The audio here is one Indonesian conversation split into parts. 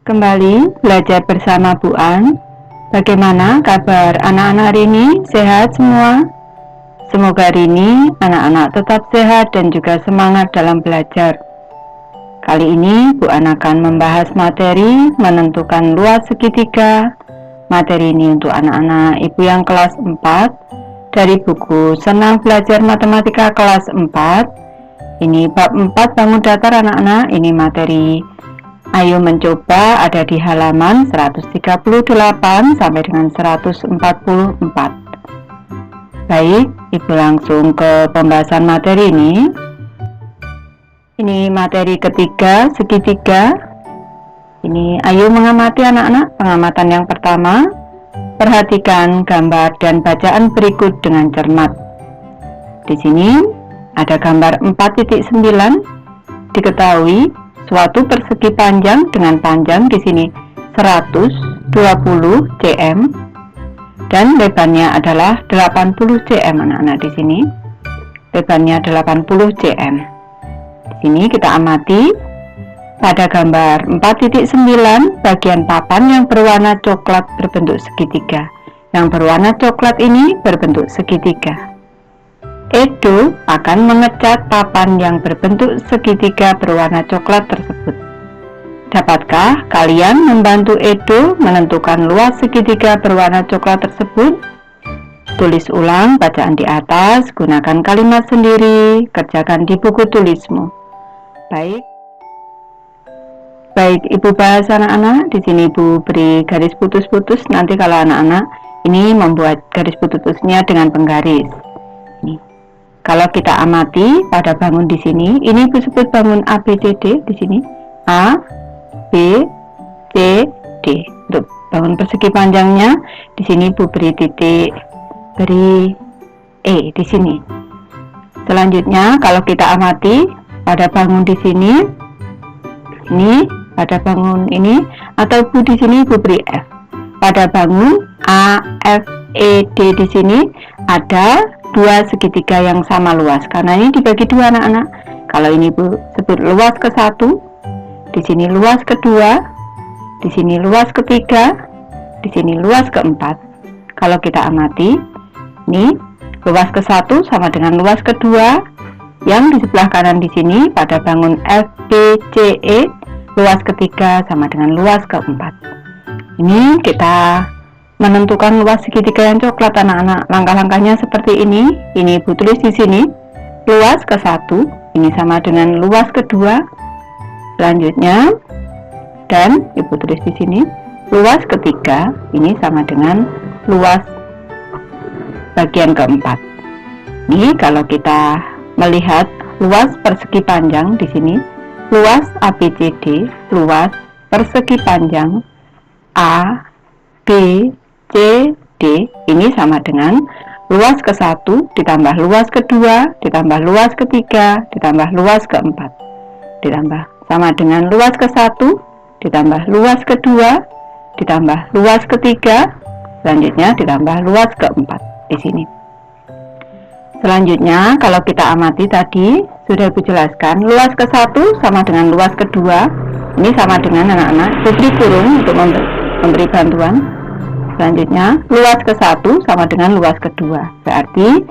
Kembali belajar bersama Bu An. Bagaimana kabar anak-anak hari ini? Sehat semua? Semoga hari ini anak-anak tetap sehat dan juga semangat dalam belajar. Kali ini Bu An akan membahas materi menentukan luas segitiga. Materi ini untuk anak-anak ibu yang kelas 4 dari buku Senang Belajar Matematika kelas 4. Ini bab 4 bangun datar anak-anak. Ini materi Ayo mencoba ada di halaman 138 sampai dengan 144. Baik, Ibu langsung ke pembahasan materi ini. Ini materi ketiga, segitiga. Ini ayo mengamati anak-anak. Pengamatan yang pertama, perhatikan gambar dan bacaan berikut dengan cermat. Di sini ada gambar 4.9. Diketahui suatu persegi panjang dengan panjang di sini 120 cm dan lebarnya adalah 80 cm anak-anak di sini. Lebarnya 80 cm. Di sini kita amati pada gambar 4.9 bagian papan yang berwarna coklat berbentuk segitiga. Yang berwarna coklat ini berbentuk segitiga. Edo akan mengecat papan yang berbentuk segitiga berwarna coklat tersebut. Dapatkah kalian membantu Edo menentukan luas segitiga berwarna coklat tersebut? Tulis ulang bacaan di atas, gunakan kalimat sendiri, kerjakan di buku tulismu. Baik, Ibu bahas anak-anak. Di sini Ibu beri garis putus-putus. Nanti kalau anak-anak ini membuat garis putus-putusnya dengan penggaris. Kalau kita amati pada bangun di sini, ini Ibu sebut bangun A, B, C, D di sini. A, B, C, D. Untuk bangun persegi panjangnya, di sini Ibu beri titik, beri E di sini. Selanjutnya, kalau kita amati pada bangun di sini, ini pada bangun ini, atau Ibu di sini Ibu beri F. Pada bangun A, F, E, D di sini ada dua segitiga yang sama luas, karena ini dibagi dua anak-anak. Kalau ini Bu sebut luas ke-1, di sini luas kedua, di sini luas ketiga, di sini luas ke-4. Kalau kita amati, ini luas ke-1 sama dengan luas kedua, yang di sebelah kanan di sini pada bangun F, B, C, E, luas ketiga sama dengan luas ke-4. Ini kita menentukan luas segitiga yang coklat anak-anak. Langkah-langkahnya seperti ini. Ini Ibu tulis di sini luas ke-1 ini sama dengan luas kedua. Selanjutnya dan Ibu tulis di sini luas ketiga ini sama dengan luas bagian ke-4. Ini kalau kita melihat luas persegi panjang di sini, luas ABCD, luas persegi panjang A, B, C, D ini sama dengan luas ke-1 ditambah luas kedua ditambah luas ketiga ditambah luas ke-4 ditambah sama dengan luas ke-1 ditambah luas kedua ditambah luas ketiga, selanjutnya ditambah luas ke-4 di sini. Selanjutnya kalau kita amati tadi sudah Ibu jelaskan, luas ke-1 sama dengan luas kedua ini sama dengan anak-anak beri kurung untuk memberi bantuan. Selanjutnya luas ke-1 sama dengan luas kedua. Berarti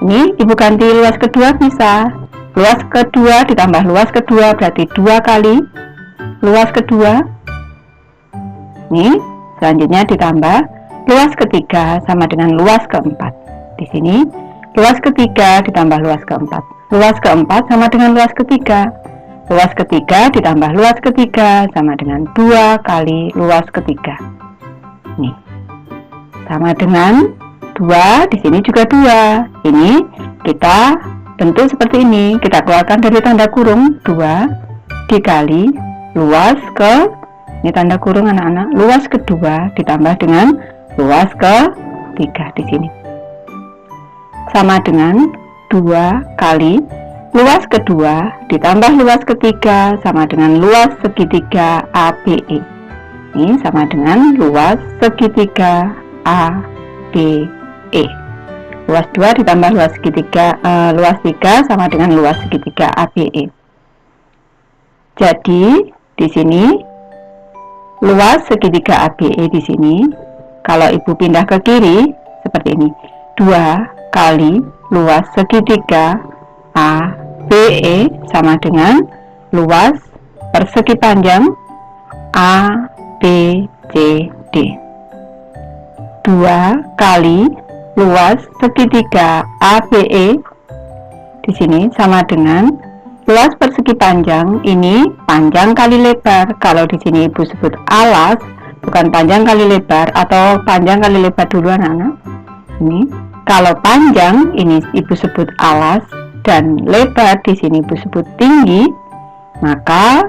ini Ibu ganti luas kedua bisa. Luas kedua ditambah luas kedua berarti 2 kali luas kedua. Ini selanjutnya ditambah luas ketiga sama dengan luas ke-4. Di sini luas ketiga ditambah luas ke-4. Luas ke-4 sama dengan luas ketiga. Luas ketiga ditambah luas ketiga sama dengan 2 kali luas ketiga. Nih. Sama dengan 2, di sini juga 2. Ini kita bentuk seperti ini. Kita keluarkan dari tanda kurung 2 dikali luas ke, ini tanda kurung anak-anak, luas kedua ditambah dengan luas ke-3 di sini. Sama dengan 2 kali luas kedua ditambah luas ketiga sama dengan luas segitiga ABE. Ini sama dengan luas segitiga A, B, E. Luas 2 ditambah luas segitiga luas 3 sama dengan luas segitiga ABE. Jadi di sini luas segitiga ABE di sini. Kalau Ibu pindah ke kiri seperti ini. 2 kali luas segitiga ABE sama dengan luas persegi panjang ABCD. 2 kali luas segitiga ABE di sini sama dengan luas persegi panjang, ini panjang kali lebar. Kalau di sini Ibu sebut alas, bukan panjang kali lebar, atau panjang kali lebar dulu anak-anak. Ini kalau panjang ini Ibu sebut alas, dan lebar di sini Ibu sebut tinggi. Maka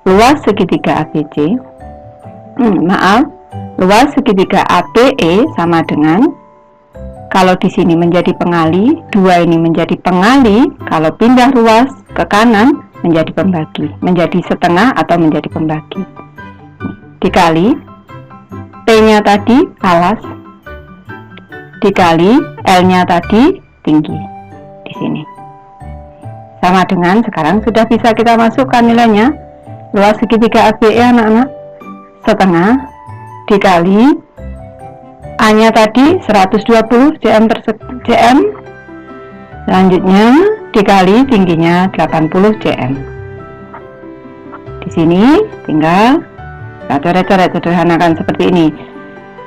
luas segitiga ABC, luas segitiga ABE sama dengan, kalau di sini menjadi pengali, 2 ini menjadi pengali, kalau pindah ruas ke kanan menjadi pembagi, menjadi setengah atau menjadi pembagi. Dikali P-nya tadi alas, dikali L-nya tadi tinggi di sini. Sama dengan, sekarang sudah bisa kita masukkan nilainya. Luas segitiga ABE anak-anak, setengah dikali A-nya tadi 120 cm per cm, selanjutnya dikali tingginya 80 cm. Di sini tinggal kita coret-coret, sederhanakan seperti ini.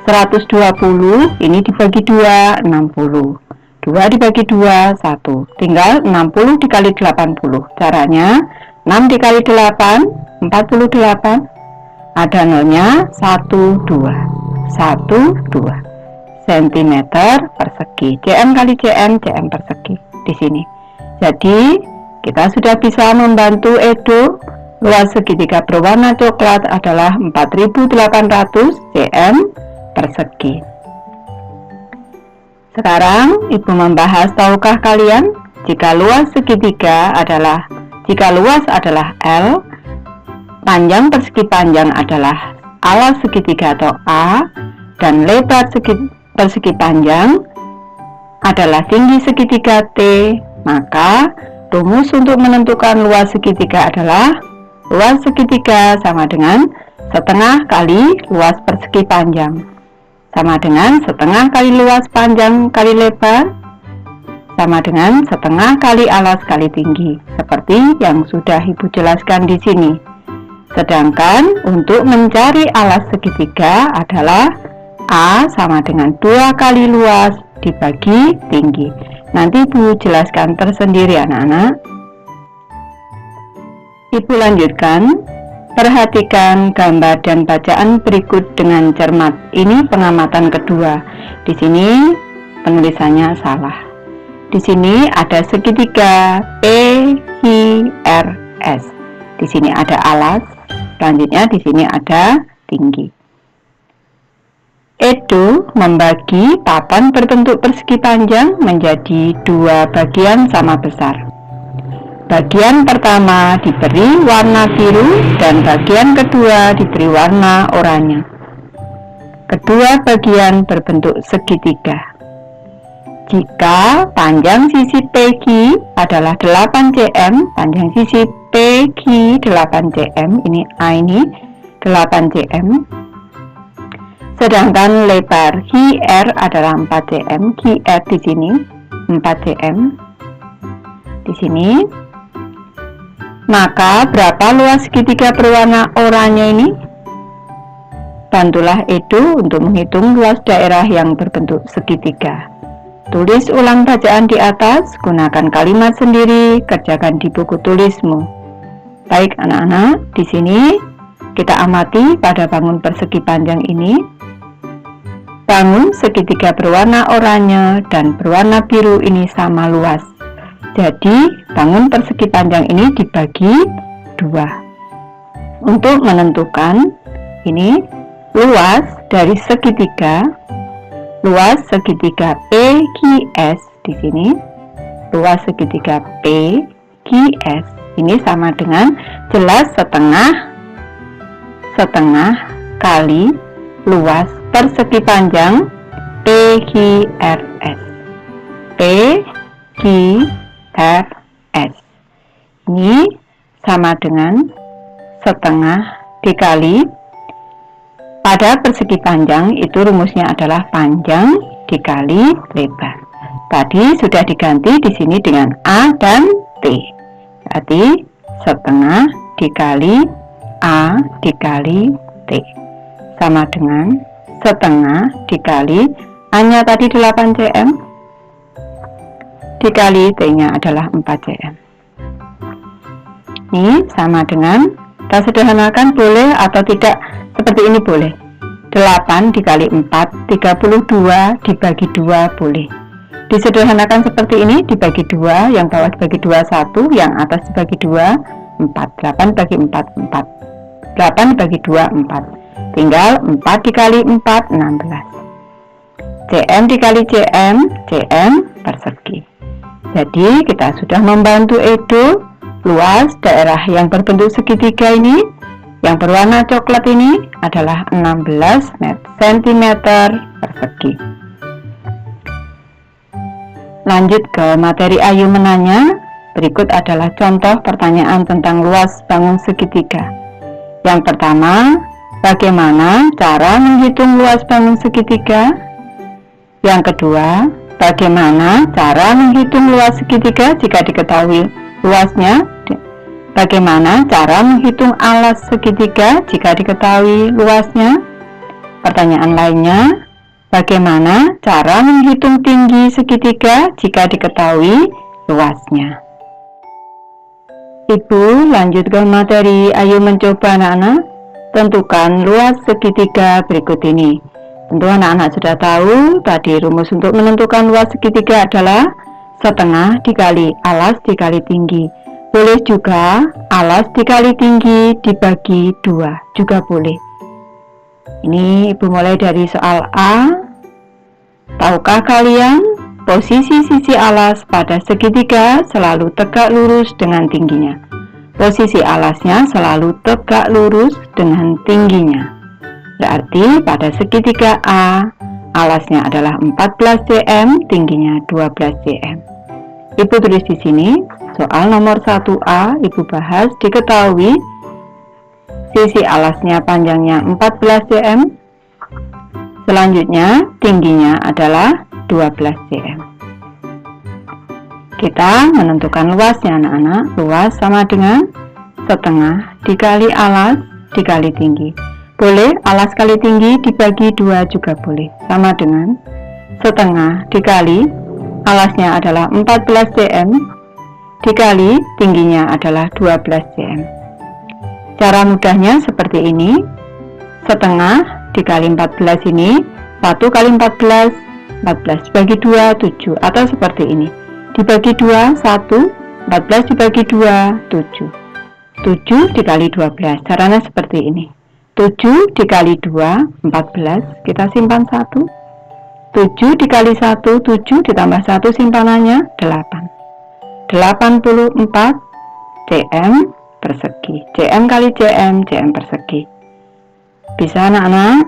120 ini dibagi 2, 60. 2 dibagi 2, 1. Tinggal 60 dikali 80. Caranya 6 dikali 8, 48. Ada nolnya 12 cm persegi, cm kali cm, cm persegi di sini. Jadi kita sudah bisa membantu Edo. Luas segitiga berwarna coklat adalah 4800 cm persegi. Sekarang Ibu membahas, tahukah kalian jika luas adalah L, panjang persegi panjang adalah alas segitiga atau A, dan lebar persegi panjang adalah tinggi segitiga T, maka rumus untuk menentukan luas segitiga adalah luas segitiga sama dengan setengah kali luas persegi panjang, sama dengan setengah kali luas panjang kali lebar, sama dengan setengah kali alas kali tinggi, seperti yang sudah Ibu jelaskan di sini. Sedangkan untuk mencari alas segitiga adalah A sama dengan 2 kali luas dibagi tinggi. Nanti Ibu jelaskan tersendiri anak-anak. Ibu lanjutkan. Perhatikan gambar dan bacaan berikut dengan cermat. Ini pengamatan kedua. Di sini penulisannya salah. Di sini ada segitiga PQRS. Di sini ada alas. Selanjutnya di sini ada tinggi. Edo membagi papan berbentuk persegi panjang menjadi 2 bagian sama besar. Bagian pertama diberi warna biru dan bagian kedua diberi warna oranye. Kedua bagian berbentuk segitiga. Jika panjang sisi PQ adalah 8 cm, panjang sisi PQ 8 cm, ini A ini 8 cm, sedangkan lebar QR adalah 4 cm, QR di sini 4 cm. Di sini, maka berapa luas segitiga berwarna oranye ini? Bantulah Edo untuk menghitung luas daerah yang berbentuk segitiga. Tulis ulang bacaan di atas, gunakan kalimat sendiri, kerjakan di buku tulismu. Baik anak-anak, di sini kita amati pada bangun persegi panjang ini. Bangun segitiga berwarna oranye dan berwarna biru ini sama luas. Jadi, bangun persegi panjang ini dibagi 2. Untuk menentukan ini luas dari segitiga, luas segitiga PQS di sini, luas segitiga PQS ini sama dengan jelas setengah kali luas persegi panjang PQRS. PQRS ini sama dengan setengah dikali Pada persegi panjang itu rumusnya adalah panjang dikali lebar. Tadi sudah diganti di sini dengan A dan T. Berarti setengah dikali A dikali T sama dengan setengah dikali A-nya tadi 8 cm dikali T-nya adalah 4 cm. Ini sama dengan, kita sederhanakan boleh atau tidak, seperti ini boleh. 8 dikali 4, 32 dibagi 2 boleh. Disederhanakan seperti ini, dibagi 2, yang bawah dibagi 2, 1, yang atas dibagi 2, 4. 8 bagi 4, 4. 8 dibagi 2, 4. Tinggal 4 dikali 4, 16. cm dikali cm, cm persegi. Jadi kita sudah membantu Edo luas daerah yang berbentuk segitiga ini, yang berwarna coklat ini adalah 16 cm persegi. Lanjut ke materi Ayu menanya. Berikut adalah contoh pertanyaan tentang luas bangun segitiga. Yang pertama, bagaimana cara menghitung luas bangun segitiga? Yang kedua, bagaimana cara menghitung luas segitiga jika diketahui luasnya? Bagaimana cara menghitung alas segitiga jika diketahui luasnya? Pertanyaan lainnya, bagaimana cara menghitung tinggi segitiga jika diketahui luasnya? Ibu lanjut ke materi. Ayo mencoba anak-anak. Tentukan luas segitiga berikut ini. Tentu anak-anak sudah tahu tadi rumus untuk menentukan luas segitiga adalah setengah dikali alas dikali tinggi. Boleh juga alas dikali tinggi dibagi 2 juga boleh. Ini Ibu mulai dari soal A. Tahukah kalian posisi sisi alas pada segitiga selalu tegak lurus dengan tingginya? Posisi alasnya selalu tegak lurus dengan tingginya. Berarti pada segitiga A, alasnya adalah 14 cm, tingginya 12 cm. Ibu tulis di sini, soal nomor 1A, Ibu bahas diketahui sisi alasnya panjangnya 14 cm, selanjutnya tingginya adalah 12 cm. Kita menentukan luasnya anak-anak. Luas sama dengan setengah dikali alas dikali tinggi. Boleh alas kali tinggi dibagi 2 juga boleh. Sama dengan setengah dikali alasnya adalah 14 cm dikali tingginya adalah 12 cm. Cara mudahnya seperti ini. Setengah dikali 14 ini 1 kali 14 dibagi 2 7, atau seperti ini. Dibagi 2 1, 14 dibagi 2 7. 7 dikali 12. Caranya seperti ini. 7 dikali 2 14, kita simpan 1. 7 dikali 1 7 ditambah 1 simpanannya 8. 84 cm persegi. Cm kali cm, cm persegi. Bisa anak-anak?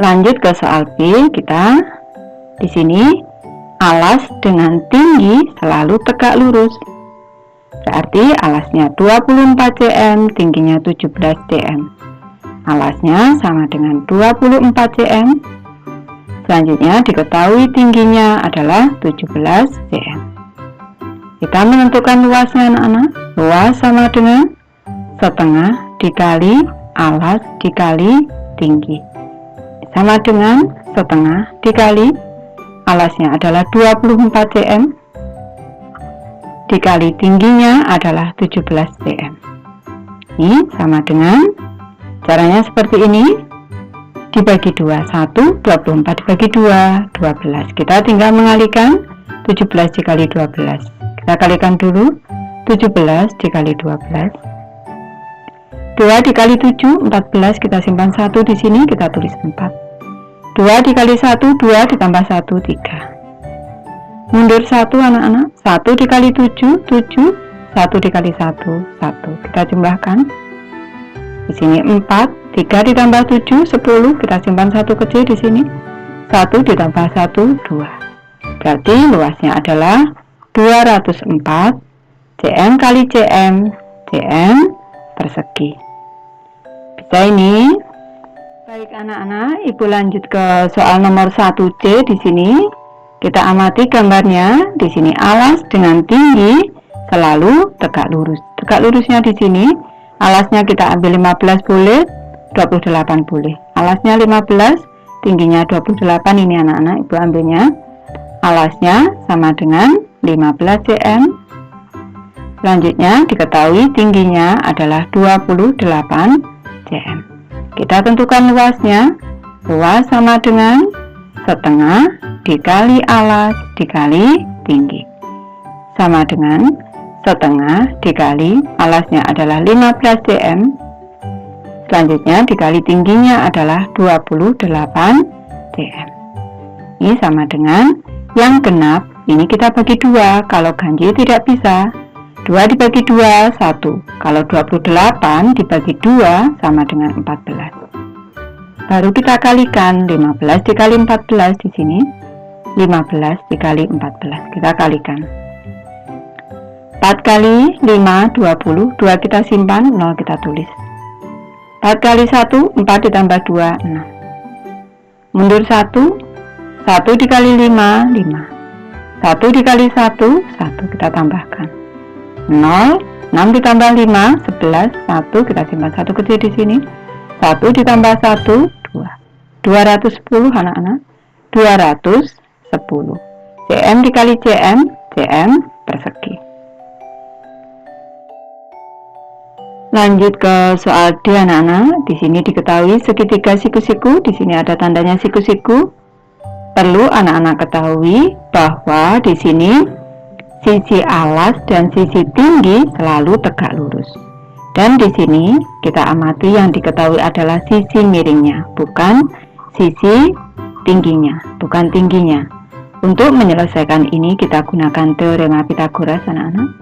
Lanjut ke soal B. Kita di sini alas dengan tinggi selalu tegak lurus. Berarti alasnya 24 cm, tingginya 17 cm. Alasnya sama dengan 24 cm. Selanjutnya diketahui tingginya adalah 17 cm. Kita menentukan luasnya anak-anak. Luas sama dengan setengah dikali alas dikali tinggi. Sama dengan setengah dikali alasnya adalah 24 cm dikali tingginya adalah 17 cm. Ini sama dengan, caranya seperti ini. Dibagi 2 1, 24 dibagi 2 12. Kita tinggal mengalihkan 17 dikali 12. Kita kalikan dulu. 17 dikali 12. 2 dikali 7 14, kita simpan 1 di sini, kita tulis 4. 2 dikali 1 2 ditambah 1 3. Mundur 1 anak-anak. 1 dikali 7 7. 1 dikali 1 1. Kita jumlahkan. Di sini 4. 3 ditambah 7 10. Kita simpan 1 kecil di sini. 1 ditambah 1 2. Berarti luasnya adalah 204 cm kali cm, cm persegi. Bisa ini. Baik anak-anak, Ibu lanjut ke soal nomor 1C di sini. Kita amati gambarnya. Di sini alas dengan tinggi selalu tegak lurus. Tegak lurusnya di sini, alasnya kita ambil 15 boleh, 28 boleh. Alasnya 15, tingginya 28 ini anak-anak, Ibu ambilnya. Alasnya sama dengan 15 cm. Selanjutnya diketahui tingginya adalah 28 cm. Kita tentukan luasnya. Luas sama dengan setengah dikali alas dikali tinggi. Sama dengan setengah dikali alasnya adalah 15 cm. Selanjutnya dikali tingginya adalah 28 cm. Ini sama dengan yang genap. Ini kita bagi 2. Kalau ganjil tidak bisa. 2 dibagi 2, 1. Kalau 28 dibagi 2 sama dengan 14. Baru kita kalikan 15 dikali 14 di sini. 15 dikali 14. Kita kalikan. 4 kali 5, 20. 2 kita simpan, 0 kita tulis. 4 kali 1, 4 ditambah 2, 6. Mundur 1. 1 dikali 5, 5. 1 dikali 1, 1. Kita tambahkan. 0, 6 ditambah 5, 11, 1, kita simpan 1 kecil di sini. 1 ditambah 1, 2. 210 anak-anak. 210. cm dikali cm, cm persegi. Lanjut ke soal D anak-anak. Di sini diketahui segitiga siku-siku, di sini ada tandanya siku-siku. Perlu anak-anak ketahui bahwa di sini sisi alas dan sisi tinggi selalu tegak lurus. Dan di sini kita amati yang diketahui adalah sisi miringnya, bukan sisi tingginya, bukan tingginya. Untuk menyelesaikan ini kita gunakan teorema Pythagoras anak-anak.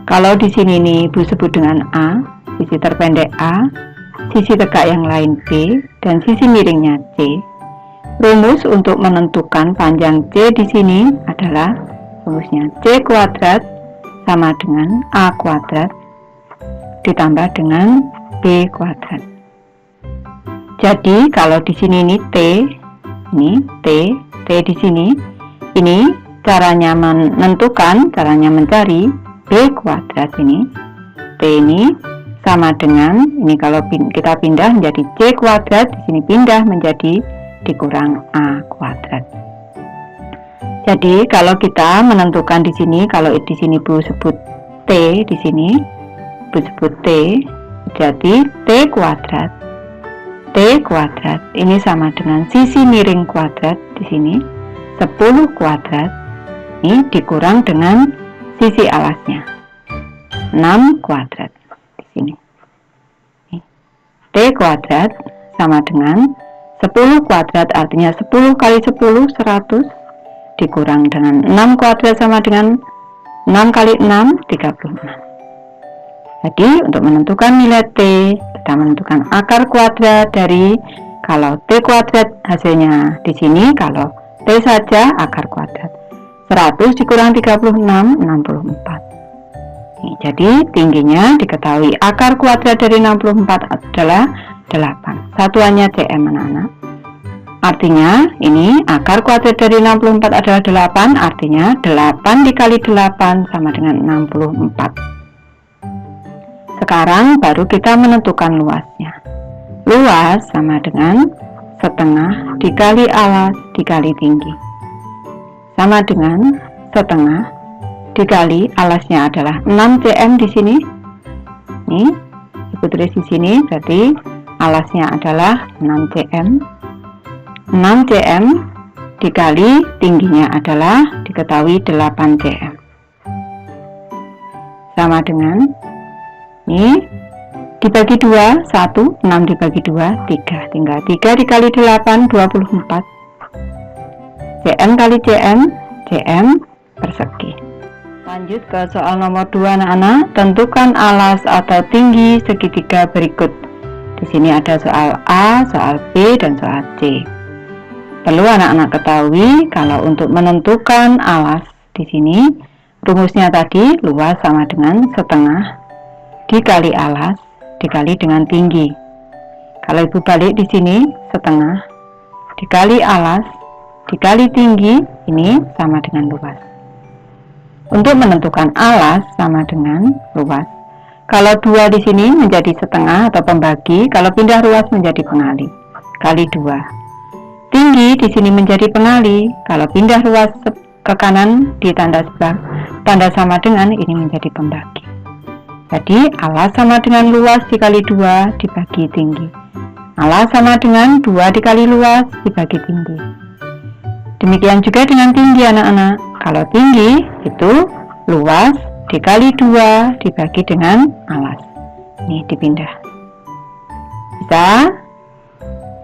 Kalau di sini nih Ibu sebut dengan A, sisi terpendek A, sisi tegak yang lain B, dan sisi miringnya C. Rumus untuk menentukan panjang C di sini adalah rumusnya C kuadrat sama dengan A kuadrat ditambah dengan B kuadrat. Jadi kalau di sini ini T, ini T di sini, ini caranya menentukan, caranya mencari B kuadrat ini. T ini sama dengan ini kalau kita pindah menjadi C kuadrat, di sini pindah menjadi dikurang A kuadrat. Jadi kalau kita menentukan di sini, kalau di sini Bu sebut T, di sini Bu sebut T, jadi T kuadrat ini sama dengan sisi miring kuadrat di sini 10 kuadrat ini dikurang dengan sisi alasnya 6 kuadrat di sini. T kuadrat sama dengan 10 kuadrat, artinya 10 kali 10 100 dikurang dengan 6 kuadrat sama dengan 6 kali 6 36. Jadi untuk menentukan nilai T, kita menentukan akar kuadrat dari, kalau T kuadrat hasilnya di sini, kalau T saja akar kuadrat 100 dikurang 36 64. Jadi tingginya diketahui akar kuadrat dari 64 adalah 8. Satuannya cm anak-anak. Artinya ini akar kuadrat dari 64 adalah 8, artinya 8 dikali 8 sama dengan 64. Sekarang baru kita menentukan luasnya. Luas sama dengan setengah dikali alas dikali tinggi. Sama dengan setengah dikali alasnya adalah 6 cm di sini. Ini Ibu tulis di sini, berarti alasnya adalah 6 cm. 6 cm dikali tingginya adalah diketahui 8 cm. Sama dengan ini dibagi 2, 1, 6 dibagi 2, 3. Tinggal 3 dikali 8, 24. cm kali cm, cm persegi. Lanjut ke soal nomor 2 anak-anak. Tentukan alas atau tinggi segitiga berikut. Di sini ada soal A, soal B, dan soal C. Perlu anak-anak ketahui kalau untuk menentukan alas di sini rumusnya tadi luas sama dengan setengah dikali alas dikali dengan tinggi. Kalau ibu balik di sini setengah dikali alas dikali tinggi, ini sama dengan luas. Untuk menentukan alas sama dengan luas, kalau 2 di sini menjadi setengah atau pembagi, kalau pindah ruas menjadi pengali, kali 2. Tinggi di sini menjadi pengali, kalau pindah ruas ke kanan di tanda sebelah, tanda sama dengan, ini menjadi pembagi. Jadi alas sama dengan luas dikali 2 dibagi tinggi. Alas sama dengan 2 dikali luas dibagi tinggi. Demikian juga dengan tinggi anak-anak. Kalau tinggi itu luas dikali 2 dibagi dengan alas. Ini dipindah. Bisa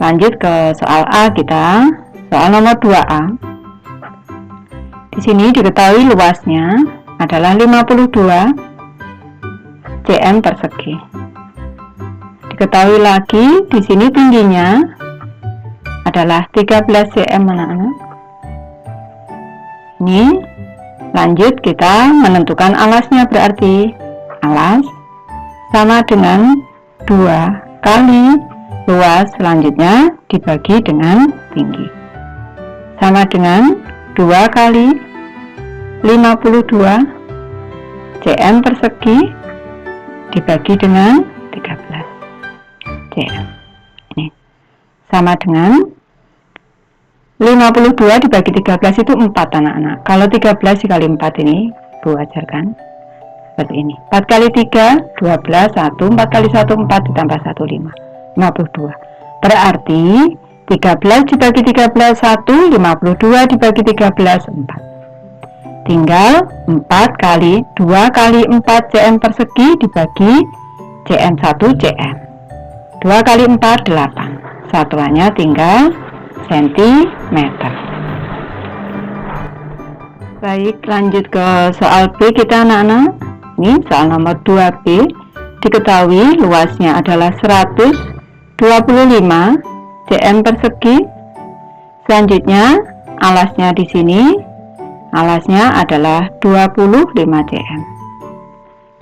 lanjut ke soal A kita. Soal nomor 2A. Di sini diketahui luasnya adalah 52 cm persegi. Diketahui lagi di sini tingginya adalah 13 cm anak-anak. Ini lanjut kita menentukan alasnya, berarti alas sama dengan 2 kali luas selanjutnya dibagi dengan tinggi, sama dengan 2 kali 52 cm persegi dibagi dengan 13 cm. Ini sama dengan 52 dibagi 13 itu 4 anak-anak. Kalau 13 dikali 4 ini Ibu ajarkan seperti ini. 4 kali 3 12, 1, 4 kali 1 4 ditambah 1 5, 52. Berarti 13 dibagi 13 1, 52 dibagi 13 4. Tinggal 4 kali 2 kali 4 cm persegi dibagi cm 1 cm. 2 kali 4 8. Satuannya tinggal sentimeter. Baik, lanjut ke soal B kita anak-anak. Ini soal nomor 2B. Diketahui luasnya adalah 125 cm persegi. Selanjutnya alasnya di sini, alasnya adalah 25 cm.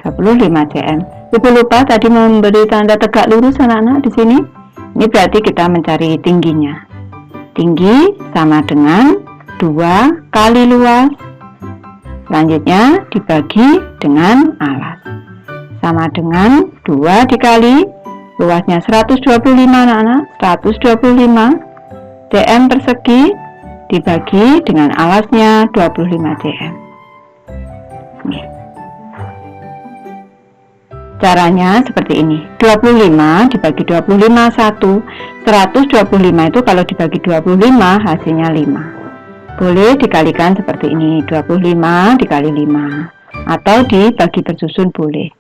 25 cm. Ibu lupa tadi memberi tanda tegak lurus anak-anak di sini. Ini berarti kita mencari tingginya. Tinggi sama dengan 2 kali luas, selanjutnya dibagi dengan alas, sama dengan 2 dikali luasnya 125 anak-anak, 125 cm persegi dibagi dengan alasnya 25 cm. Nih. Caranya seperti ini. 25 dibagi 25 1. 125 itu kalau dibagi 25 hasilnya 5. Boleh dikalikan seperti ini. 25 dikali 5. Atau dibagi bersusun boleh.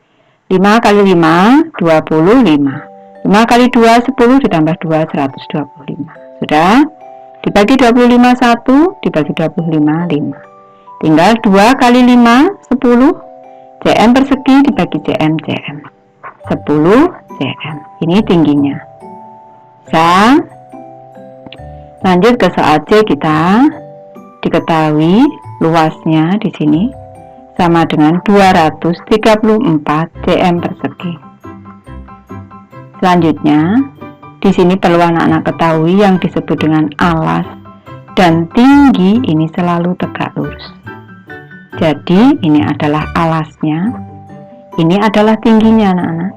5 kali 5 25. 5 kali 2 10 ditambah 2 125. Sudah? Dibagi 25 1 dibagi 25 5. Tinggal 2 kali 5 10 cm persegi dibagi cm 10 cm. Ini tingginya. Bisa. Lanjut ke soal C kita. Diketahui luasnya di sini sama dengan 234 cm persegi. Selanjutnya, di sini perlu anak-anak ketahui yang disebut dengan alas dan tinggi ini selalu tegak lurus. Jadi ini adalah alasnya, ini adalah tingginya anak-anak.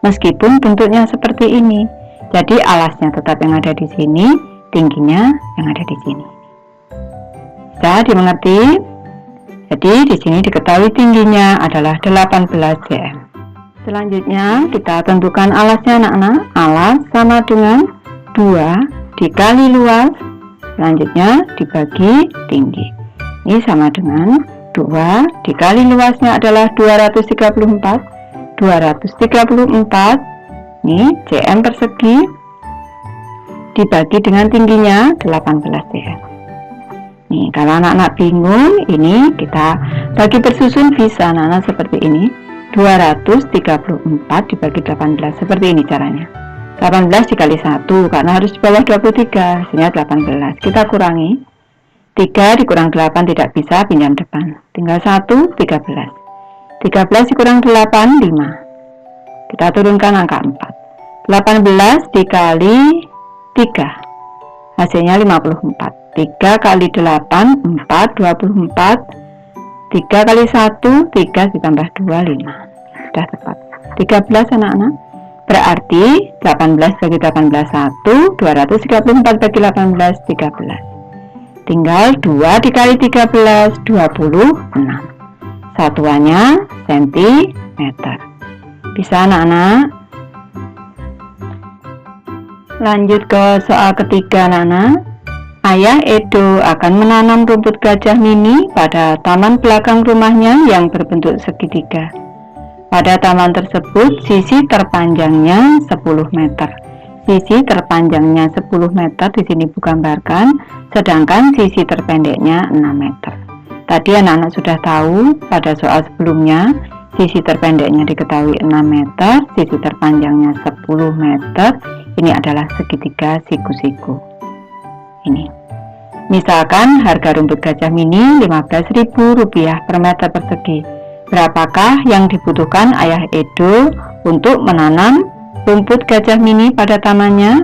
Meskipun bentuknya seperti ini, jadi alasnya tetap yang ada di sini, tingginya yang ada di sini. Bisa dimengerti? Jadi di sini diketahui tingginya adalah 18 cm. Selanjutnya kita tentukan alasnya anak-anak. Alas sama dengan 2 dikali luas, selanjutnya dibagi tinggi. Ini sama dengan 2 dikali luasnya adalah 234. 234 ini cm persegi dibagi dengan tingginya 18 cm. Nih, kalau anak-anak bingung, ini kita bagi bersusun bisa anak-anak seperti ini. 234 dibagi 18 seperti ini caranya. 18 dikali 1 karena harus di bawah 23, hasilnya 18. Kita kurangi. 3 dikurang 8 tidak bisa, pinjam depan. Tinggal 1, 13. 13 dikurang 8, 5. Kita turunkan angka 4. 18 dikali 3 hasilnya 54. 3 kali 8 4, 24. 3 kali 1 3 ditambah 2 5. Sudah tepat 13 anak-anak. Berarti 18 bagi 18 1, 234 bagi 18 13. Tinggal 2 dikali 13 26. Satuannya sentimeter. Bisa anak-anak? Lanjut ke soal ketiga anak-anak. Ayah Edo akan menanam rumput gajah mini pada taman belakang rumahnya yang berbentuk segitiga. Pada taman tersebut sisi terpanjangnya 10 meter. Sisi terpanjangnya 10 meter di sini Bu gambarkan, sedangkan sisi terpendeknya 6 meter. Tadi anak-anak sudah tahu pada soal sebelumnya, sisi terpendeknya diketahui 6 meter, sisi terpanjangnya 10 meter. Ini adalah segitiga siku-siku. Ini. Misalkan harga rumput gajah mini Rp15.000 per meter persegi. Berapakah yang dibutuhkan Ayah Edo untuk menanam rumput gajah mini pada tamannya?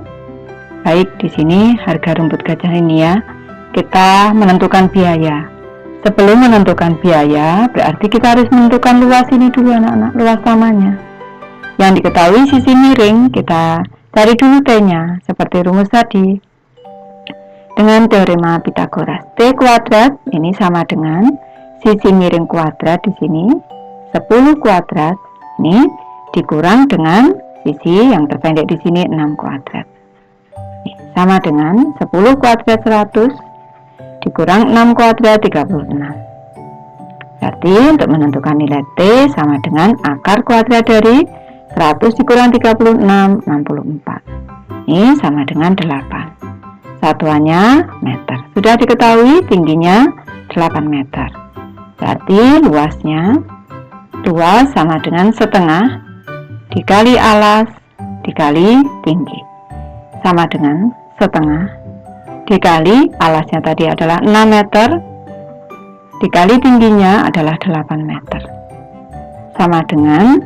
Baik, di sini harga rumput gajah ini ya. Kita menentukan biaya. Sebelum menentukan biaya, berarti kita harus menentukan luas ini dulu anak-anak, luas tamannya. Yang diketahui sisi miring, kita cari dulu T-nya, seperti rumus tadi. Dengan teorema Pitagoras, T kuadrat ini sama dengan sisi miring kuadrat di sini 10 kuadrat ini dikurang dengan sisi yang terpendek di sini 6 kuadrat. Ini sama dengan 10 kuadrat 100 dikurang 6 kuadrat 36. Berarti untuk menentukan nilai T sama dengan akar kuadrat dari 100 dikurang 36, 64. Ini sama dengan 8. Satuannya meter. Sudah diketahui tingginya 8 meter. Berarti luasnya, luas sama dengan setengah dikali alas dikali tinggi. Sama dengan setengah dikali alasnya tadi adalah 6 meter dikali tingginya adalah 8 meter. Sama dengan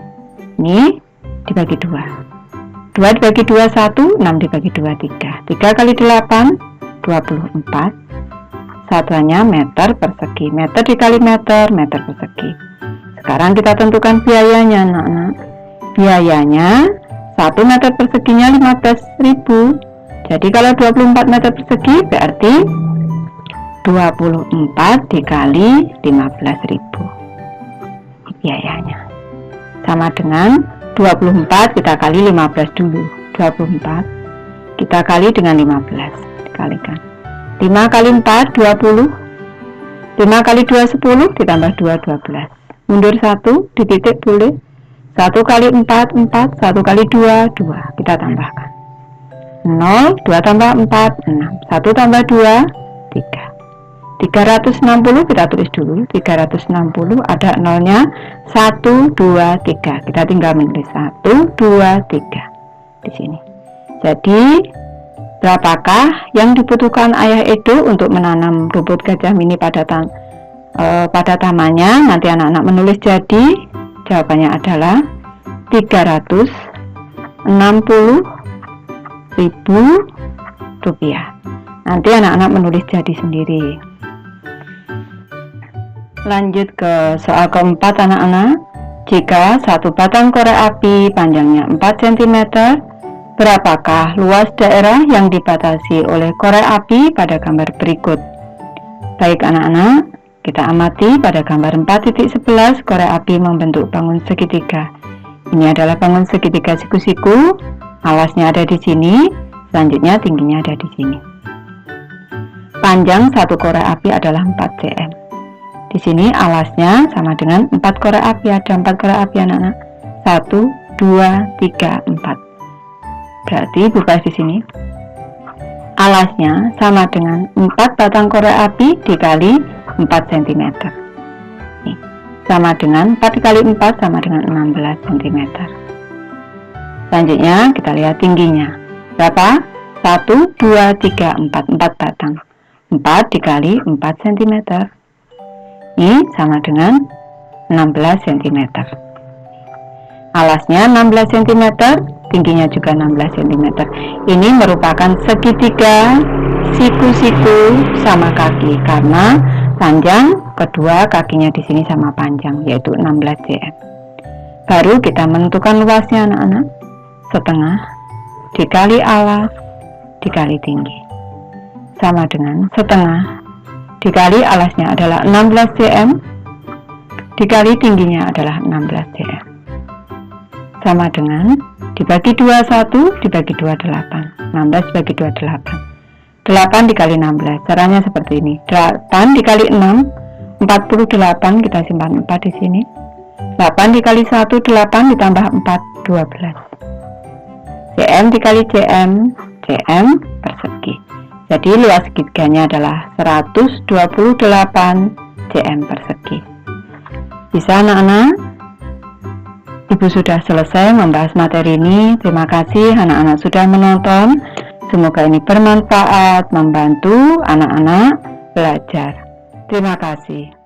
ini dibagi 2. 2 dibagi 2 1, 6 dibagi 2 3. 3 kali 8 24. Satuannya meter persegi. Meter dikali meter, meter persegi. Sekarang kita tentukan biayanya anak-anak. Biayanya 1 meter perseginya 15.000. Jadi kalau 24 meter persegi berarti 24 dikali 15.000. Biayanya sama dengan 24 kita kali 15 dulu. 24 kita kali dengan 15 dikalikan 5 kali 4 20. 5 kali 2 10 ditambah 2 12. Mundur 1 di titik boleh. 1 kali 4 4. 1 kali 2 2. Kita tambahkan 0. 2 tambah 4 6. 1 tambah 2 3. 360 kita tulis dulu. 360 ada nolnya 1 2 3. Kita tinggal menulis 1 2 3 di sini. Jadi berapakah yang dibutuhkan Ayah Edo untuk menanam rumput gajah mini pada tamannya? Nanti anak-anak menulis jadi. Jawabannya adalah 360.000 rupiah. Nanti anak-anak menulis jadi sendiri. Lanjut ke soal keempat anak-anak. Jika satu batang korek api panjangnya 4 cm, berapakah luas daerah yang dibatasi oleh korek api pada gambar berikut? Baik anak-anak, kita amati pada gambar 4.11 korek api membentuk bangun segitiga. Ini adalah bangun segitiga siku-siku, alasnya ada di sini, selanjutnya tingginya ada di sini. Panjang satu korek api adalah 4 cm. Di sini alasnya sama dengan 4 korek api, ada 4 korek api anak-anak. 1 2 3 4. Berarti buka di sini. Alasnya sama dengan 4 batang korek api dikali 4 cm. Nih, sama dengan 4 dikali 4 sama dengan 16 cm. Selanjutnya kita lihat tingginya. Berapa? 1 2 3 4. 4 batang. 4 dikali 4 cm. Ini sama dengan 16 cm. Alasnya 16 cm, tingginya juga 16 cm. Ini merupakan segitiga siku-siku sama kaki karena panjang kedua kakinya di sini sama panjang, yaitu 16 cm. Baru kita menentukan luasnya anak-anak. Setengah dikali alas dikali tinggi sama dengan setengah dikali alasnya adalah 16 cm dikali tingginya adalah 16 cm sama dengan dibagi 2 1 dibagi 2 8. 16 dibagi 2 8. 8 dikali 16. Caranya seperti ini. 8 dikali 6 48, kita simpan 4 di sini. 8 dikali 1 8 ditambah 4 12. cm dikali cm persegi. Jadi luas segitiganya adalah 128 cm persegi. Bisa anak-anak? Ibu sudah selesai membahas materi ini. Terima kasih anak-anak sudah menonton. Semoga ini bermanfaat, membantu anak-anak belajar. Terima kasih.